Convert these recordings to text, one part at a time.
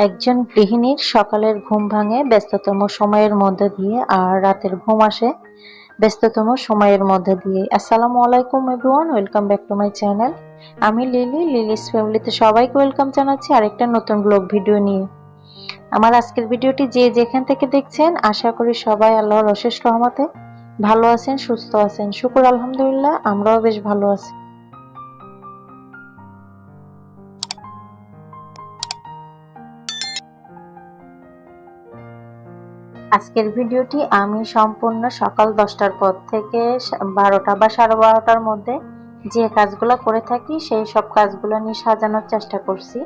একজন গৃহিণীর সকালের ঘুম ভাঙে ব্যস্ততম সময়ের মধ্যে দিয়ে, আর রাতের ঘুম আসে ব্যস্ততম সময়ের মধ্যে দিয়ে। আসসালামু আলাইকুম everyone, welcome back to my channel. আমি লিলিস ফ্যামিলিতে সবাইকে ওয়েলকাম জানাচ্ছি আরেকটা নতুন ব্লগ ভিডিও নিয়ে। আমার আজকের ভিডিওটি যে যেখান থেকে দেখছেন, আশা করি সবাই আল্লাহর অশেষ রহমতে ভালো আছেন, সুস্থ আছেন। শুকর আলহামদুলিল্লাহ, আমরাও বেশ ভালো আছি। আজকের ভিডিওটি আমি সম্পূর্ণ সকাল 10টার পর থেকে 12টা বা 12:30টার মধ্যে যে কাজগুলো করে থাকি সেই সব কাজগুলো নিয়ে সাজানোর চেষ্টা করছি।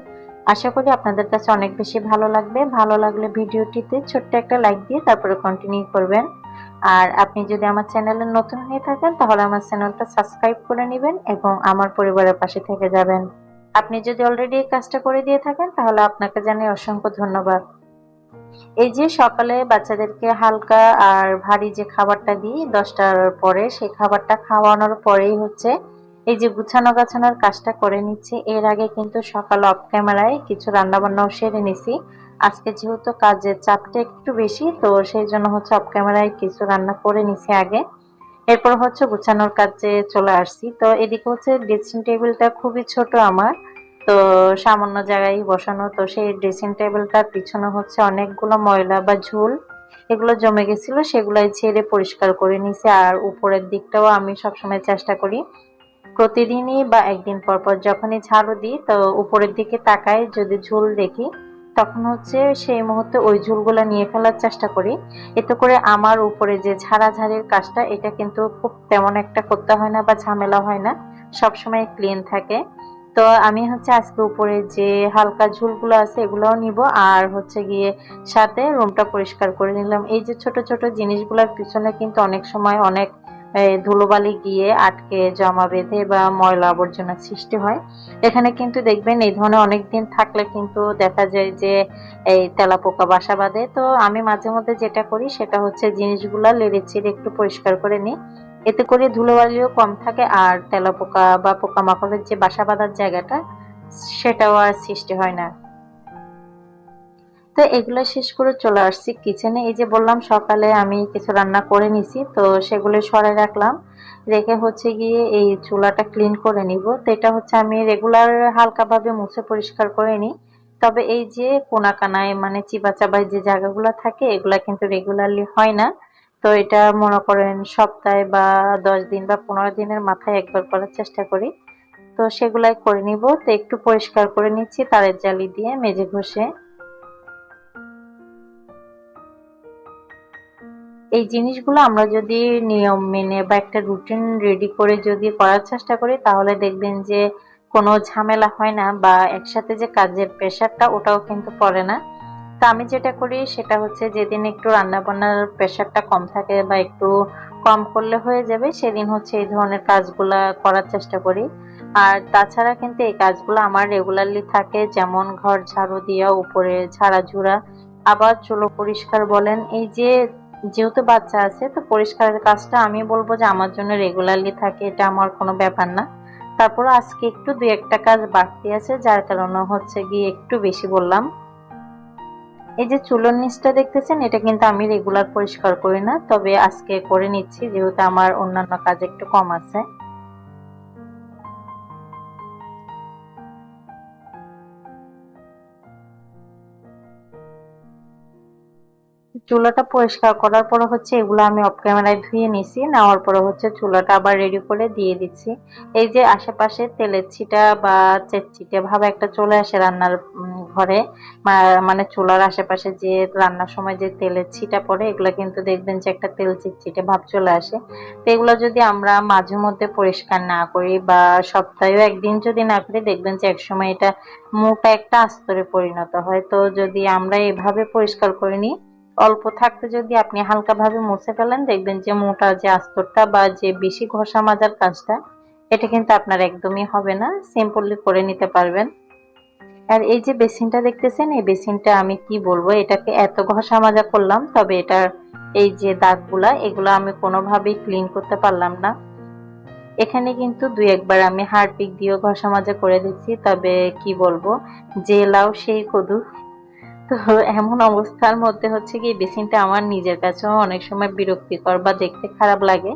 আশা করি আপনাদের কাছে অনেক বেশি ভালো লাগবে। ভালো লাগলে ভিডিওটিতে ছোট্ট একটা লাইক দিয়ে তারপরে কন্টিনিউ করবেন। আর আপনি যদি আমার চ্যানেলে নতুন হয়ে থাকেন তাহলে আমার চ্যানেলটা সাবস্ক্রাইব করে নেবেন এবং আমার পরিবারের পাশে থেকে যাবেন। আপনি যদি অলরেডি এই কাজটা করে দিয়ে থাকেন তাহলে আপনাকে জানাই অসংখ্য ধন্যবাদ। এই যে সকালে বাচ্চাদেরকে হালকা আর ভারী যে খাবারটা দিই 10টার পরে, সেই খাবারটা খাওয়ানোর পরেই হচ্ছে এই যে গুছানো গাছানোর কাজটা করে নিচ্ছি। এর আগে কিন্তু সকাল অফ ক্যামেরায় কিছু রান্না বান্নাও সেরে নিছি। আজকে যেহেতু কাজের চাপটা একটু বেশি, তো সেই জন্য হচ্ছে অফ ক্যামেরায় কিছু রান্না করে নিছি আগে। এরপর হচ্ছে গুছানোর কাজে চলে আসছি। তো এদিকে হচ্ছে ড্রেসিং টেবিলটা খুবই ছোট আমার, তো সামান্য জায়গায় বসানো। তো সেই ড্রেসিং টেবিলটার পিছনে হচ্ছে অনেকগুলো ময়লা বা ঝুল এগুলো জমে গেছিল, সেগুলাই ছেড়ে পরিষ্কার করে নিছি। আর উপরের দিকটাও আমি সবসময় চেষ্টা করি প্রতিদিনই বা একদিন পর পর যখনই ঝাড়ু দিই তো উপরের দিকে তাকাই, যদি ঝুল দেখি তখন হচ্ছে সেই মুহূর্তে ওই ঝুলগুলো নিয়ে ফেলার চেষ্টা করি। এতে করে আমার উপরে যে ঝাড়াঝাড়ির কাজটা এটা কিন্তু খুব তেমন একটা করতে হয় না বা ঝামেলা হয় না, সবসময় ক্লিন থাকে। তো আমি হচ্ছে আজকে উপরে যে হালকা ঝুলগুলো আছে এগুলোও নিব, আর হচ্ছে গিয়ে সাথে রুমটা পরিষ্কার করে নিলাম। এই যে ছোট ছোট জিনিসগুলোর পিছনে কিন্তু অনেক সময় অনেক ধুলোবালি গিয়ে আটকে জমা বেঁধে বা ময়লা আবর্জনার সৃষ্টি হয়। এখানে কিন্তু দেখবেন এই ধরনের অনেকদিন থাকলে কিন্তু দেখা যায় যে এই তেলাপোকা বাসা বাঁধে। তো আমি মাঝে মধ্যে যেটা করি সেটা হচ্ছে জিনিসগুলা লেড়ে চেড়ে একটু পরিষ্কার করে নিই। এতে করে ধুলোবালিও কম থাকে আর তেলাপোকা বা পোকামাকড়ের যে বাসা বাঁধার জায়গাটা সেটাও আর সৃষ্টি হয় না। তো এগুলো শেষ করে চলে আসছি কিচেনে। এই যে বললাম সকালে আমি কিছু রান্না করে নিছি, তো সেগুলো সরে রাখলাম। রেখে হচ্ছে গিয়ে এই চুলাটা ক্লিন করে নিব। তো এটা হচ্ছে আমি রেগুলার হালকাভাবে মুছে পরিষ্কার করে নিই। তবে এই যে কোনা কানায় মানে চিবা চাবায় যে জায়গাগুলো থাকে এগুলা কিন্তু রেগুলারলি হয় না। তো এটা মনে করেন সপ্তাহে বা 10 দিন বা 15 দিনের মাথায় একবার করার চেষ্টা করি। তো সেগুলাই করে নিব। তো একটু পরিষ্কার করে নিচ্ছি তারের জালি দিয়ে মেজে ঘষে। এই জিনিসগুলো আমরা যদি নিয়ম মেনে বা একটা রুটিন রেডি করে যদি করার চেষ্টা করি তাহলে দেখবেন যে কোনো ঝামেলা হয় না, বা একসাথে যে কাজের প্রেশারটা ওটাও কিন্তু পড়ে না। তো আমি যেটা করি সেটা হচ্ছে যেদিন একটু রান্না বান্নার প্রেশারটা কম থাকে বা একটু কম করলে হয়ে যাবে সেদিন হচ্ছে এই ধরনের কাজগুলা করার চেষ্টা করি। আর তাছাড়া কিন্তু এই কাজগুলো আমার রেগুলারলি থাকে, যেমন ঘর ঝাড়ু দেওয়া, উপরে ঝাড়াঝুড়া, আবার চুলো পরিষ্কার বলেন। এই যে যেহেতু বাচ্চা আছে তো পরিষ্কারের কাজটা আমি বলবো যে আমার জন্য রেগুলারলি থাকে, এটা আমার কোনো ব্যাপার না। তারপরে আজকে একটু দুই একটা কাজ বাড়তি আছে যার কারণে হচ্ছে গিয়ে একটু বেশি বললাম। এই যে চুলোর নিচটা দেখতেছেন এটা কিন্তু আমি রেগুলার পরিষ্কার করি না, তবে আজকে করে নিচ্ছি যেহেতু আমার অন্যান্য কাজ একটু কম আছে। চুলাটা পরিষ্কার করার পরে হচ্ছে এগুলো আমি অফ ক্যামেরায় ধুয়ে নিছি, নেওয়ার পরে হচ্ছে চুলাটা আবার রেডি করে দিয়ে দিচ্ছি। এই যে আশেপাশে তেলের ছিটা বা চেটচিটে ভাব একটা চলে আসে রান্নার ঘরে, মানে চুলার আশেপাশে যে রান্নার সময় যে তেলের ছিটা পড়ে এগুলো কিন্তু দেখবেন যে একটা তেল চিটচিটে ভাব চলে আসে। তো এগুলো যদি আমরা মাঝে মধ্যে পরিষ্কার না করি বা সপ্তাহে একদিন যদি না করি দেখবেন যে একসময় এটা মোটা একটা আস্তরে পরিণত হয়। তো যদি আমরা এভাবে পরিষ্কার করে নিই, অল্প থাকতে যদি আপনি হালকাভাবে মুছে ফেলেন দেখবেন যে মোটা যে আস্তরটা বা যে বেশি ঘষা মাজার কাজটা এটা কিন্তু আপনার একদমই হবে না, সিম্পলি করে নিতে পারবেন। আর এই যে বেসিনটা দেখতেছেন এই বেসিনটা আমি কি বলবো, এটাকে এত ঘষা মাজা করলাম তবে এটার এই যে দাগগুলা এগুলো আমি কোনোভাবেই ক্লিন করতে পারলাম না। এখানে কিন্তু দুই একবার আমি হারপিক দিয়েও ঘষা মাজা করে দিচ্ছি, তবে কি বলবো, যে লাউ সেই কদু। তো এমন অবস্থার মধ্যে হচ্ছে কি বেসিনটা আমার নিজের কাছেও অনেক সময় বিরক্তিকর বা দেখতে খারাপ লাগে।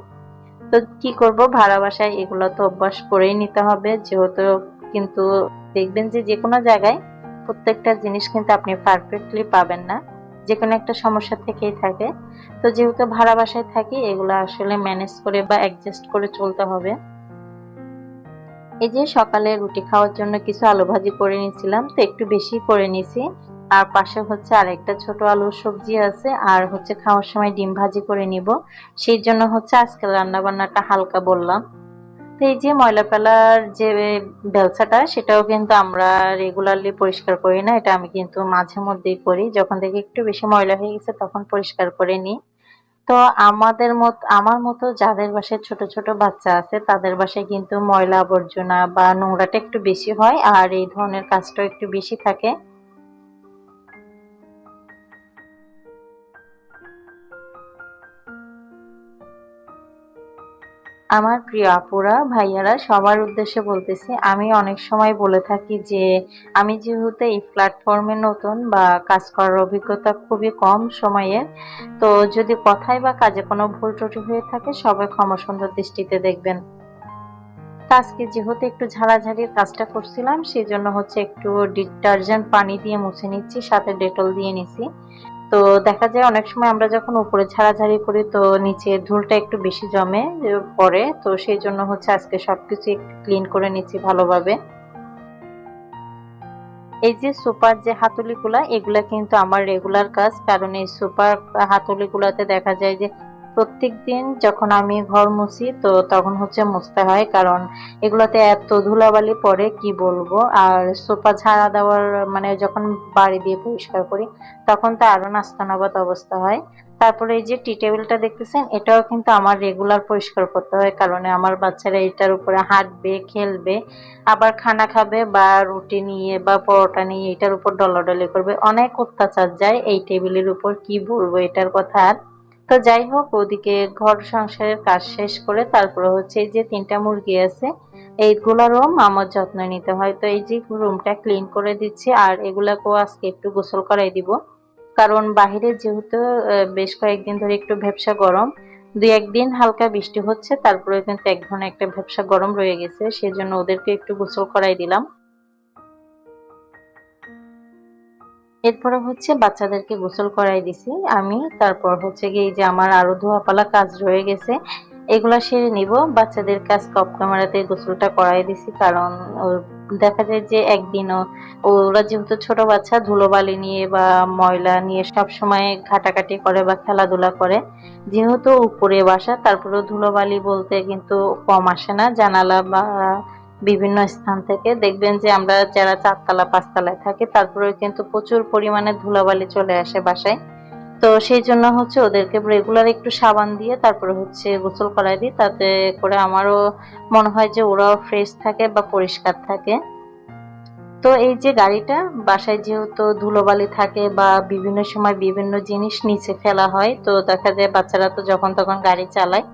তো কি করব, ভাড়া বাসায় এগুলো তো অভ্যাস করেই নিতে হবে যেহেতু। কিন্তু দেখবেন যে যে কোনো জায়গায় প্রত্যেকটা জিনিস কিন্তু আপনি পারফেক্টলি পাবেন না, যে কোনো একটা সমস্যা থেকেই থাকে। তো যেহেতু ভাড়া বাসায় থাকি এগুলো আসলে ম্যানেজ করে বা অ্যাডজাস্ট করে চলতে হবে। এই যে সকালে রুটি খাওয়ার জন্য কিছু আলু ভাজি করে নিয়েছিলাম, তো একটু বেশি করে নিছি। আর পাশে হচ্ছে আরেকটা ছোট আলুর সবজি আছে, আর হচ্ছে খাওয়ার সময় ডিম ভাজি করে নিব। সেই জন্য হচ্ছে আজকে রান্না বান্নাটা হালকা বললাম। তো এই যে ময়লা ফেলার যে বেলচাটা, সেটাও কিন্তু আমরা রেগুলারলি পরিষ্কার করি না, এটা আমি কিন্তু মাঝে মধ্যেই করি, যখন দেখি একটু বেশি ময়লা হয়ে গেছে তখন পরিষ্কার করে নিই। তো আমার মতো যাদের বাসায় ছোট ছোট বাচ্চা আছে তাদের বাসায় কিন্তু ময়লা আবর্জনা বা নোংরাটা একটু বেশি হয়, আর এই ধরনের কাজটাও একটু বেশি থাকে। আমার প্রিয় আপুরা ভাইয়ারা সবার উদ্দেশ্যে বলতেছি, আমি অনেক সময় বলে থাকি যে আমি যেহেতু এই প্ল্যাটফর্মে নতুন বা কাজ করার অভিজ্ঞতা খুবই কম সময়ের, তো যদি কথায় বা কাজে কোনো ভুল ত্রুটি হয়ে থাকে সবাই ক্ষমা সুন্দর দৃষ্টিতে দেখবেন। তো আজকে যেহেতু একটু ঝাড়াঝাড়ির কাজটা করছিলাম সেই জন্য হচ্ছে একটু ডিটারজেন্ট পানি দিয়ে মুছে নিচ্ছি, সাথে ডেটল দিয়ে নিছি। তো দেখা যায় অনেক সময় আমরা যখন উপরে ঝাড়াঝাড়ি করি তো নিচে ধুলটা একটু বেশি জমে পড়ে, তো সেই জন্য হচ্ছে আজকে সবকিছু একটু ক্লিন করে নিচ্ছি ভালোভাবে। এই যে সুপার যে হাতুড়িগুলা এগুলা কিন্তু আমার রেগুলার কাজ, কারণ এই সুপার হাতুড়িগুলাতে দেখা যায় যে প্রত্যেকদিন যখন আমি ঘর মুছি তো তখন হচ্ছে মুছতে হয়, কারণ এগুলাতে এত ধুলাবালি পড়ে কি বলবো। আর সোফা ঝাড়া দেওয়ার মানে যখন বাড়ি দিয়ে পরিষ্কার করি তখন তো আরো নাস্তানাবাদ অবস্থা হয়। তারপরে এই যে টি টেবিলটা দেখতেছেন এটাও কিন্তু আমার রেগুলার পরিষ্কার করতে হয়, কারণ আমার বাচ্চারা এটার উপরে হাঁটবে খেলবে, আবার খানা খাবে বা রুটি নিয়ে বা পরোটা নিয়ে এটার উপর ডলাডলি করবে, অনেক অত্যাচার যায় এই টেবিলের উপর, কি বলবো এটার কথা আর। তো যাই হোক, ওদিকে ঘর সংসারের কাজ শেষ করে তারপরে হচ্ছে এই যে 3টা মুরগি আছে এইগুলারও আমার যত্ন নিতে হয়। তো এই যে রুমটা ক্লিন করে দিচ্ছি, আর এগুলাকেও আজকে একটু গোসল করাই দিব, কারণ বাহিরে যেহেতু বেশ কয়েকদিন ধরে একটু ভ্যাপসা গরম, 2-1 দিন হালকা বৃষ্টি হচ্ছে তারপরে কিন্তু এক ধরনের একটা ভ্যাপসা গরম রয়ে গেছে, সেজন্য ওদেরকে একটু গোসল করাই দিলাম। এরপরে হচ্ছে বাচ্চাদেরকে গোসল করাই দিছি আমি, তারপর হচ্ছে গিয়ে এই যে আমার আরো ধোয়াপালা কাজ রয়ে গেছে এগুলা সেরে নিব। বাচ্চাদের কাজ কপ ক্যামেরাতে গোসলটা করাই দিছি, কারণ দেখা যায় যে একদিনও ওরা যেহেতু ছোট বাচ্চা ধুলোবালি নিয়ে বা ময়লা নিয়ে সব সময় ঘাটাঘাটি করে বা খেলাধুলা করে, যেহেতু উপরে বাসা তারপরেও ধুলোবালি বলতে কিন্তু কম আসে না, জানালা বা বিভিন্ন স্থান থেকে দেখবেন যে আমরা যারা 4তলা 5তলায় থাকি তারপরেও কিন্তু প্রচুর পরিমাণে ধুলাবালি চলে আসে বাসায়। তো সেই জন্য হচ্ছে ওদেরকে রেগুলার একটু সাবান দিয়ে তারপরে হচ্ছে গোসল করাই দিই, তাতে করে আমারও মনে হয় যে ওরাও ফ্রেশ থাকে বা পরিষ্কার থাকে। তো এই যে গাড়িটা বাসায় যেহেতু ধুলোবালি থাকে বা বিভিন্ন সময় বিভিন্ন জিনিস নিচে ফেলা হয়, তো দেখা যায় বাচ্চারা তো যখন তখন গাড়ি চালায়,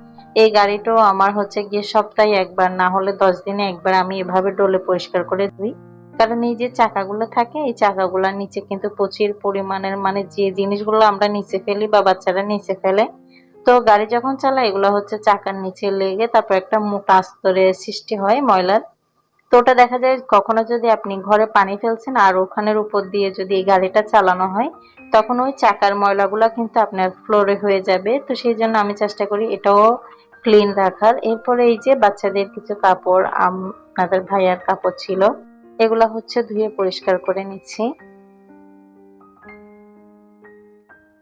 এই গাড়িটাও আমার হচ্ছে গিয়ে সপ্তাহে একবার না হলে 10 দিনে একবার আমি এভাবে ডলে পরিষ্কার করে ধুই। কারণ এই যে চাকাগুলো থাকে এই চাকাগুলোর নিচে কিন্তু প্রচুর পরিমাণের মানে যে জিনিসগুলো আমরা নিচে ফেলি বা বাচ্চারা নিচে ফেলে, তো গাড়ি যখন চালায় এগুলো হচ্ছে চাকার নিচে লেগে তারপর একটা মোটা আস্তরের সৃষ্টি হয় ময়লার। তো ওটা দেখা যায় কখনো যদি আপনি ঘরে পানি ফেলছেন আর ওখানের উপর দিয়ে যদি এই গাড়িটা চালানো হয় তখন ওই চাকার ময়লাগুলা কিন্তু আপনার ফ্লোরে হয়ে যাবে, তো সেই জন্য আমি চেষ্টা করি এটাও ক্লিন রাখার। এরপরে এই যে বাচ্চাদের কিছু কাপড় আপনাদের ভাইয়ার কাপড় ছিল এগুলা হচ্ছে ধুয়ে পরিষ্কার করে নিচ্ছি।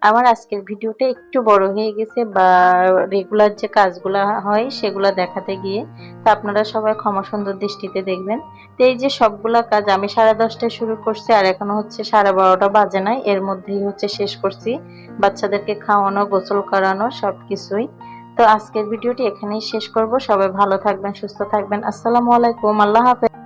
আমার আজকের ভিডিওটা একটু বড় হয়ে গেছে বা রেগুলার যে কাজগুলা হয় সেগুলা দেখাতে গিয়ে, তো আপনারা সবাই ক্ষমা সুন্দর দৃষ্টিতে দেখবেন। তো এই যে সবগুলা কাজ আমি 10:30টায় শুরু করছি আর এখনো হচ্ছে 12:30টা বাজে নাই, এর মধ্যেই হচ্ছে শেষ করছি, বাচ্চাদেরকে খাওয়ানো গোসল করানো সবকিছুই। তো আজকের ভিডিওটি এখানেই শেষ করব, সবাই ভালো থাকবেন সুস্থ থাকবেন, আসসালামু আলাইকুম, আল্লাহ হাফেজ।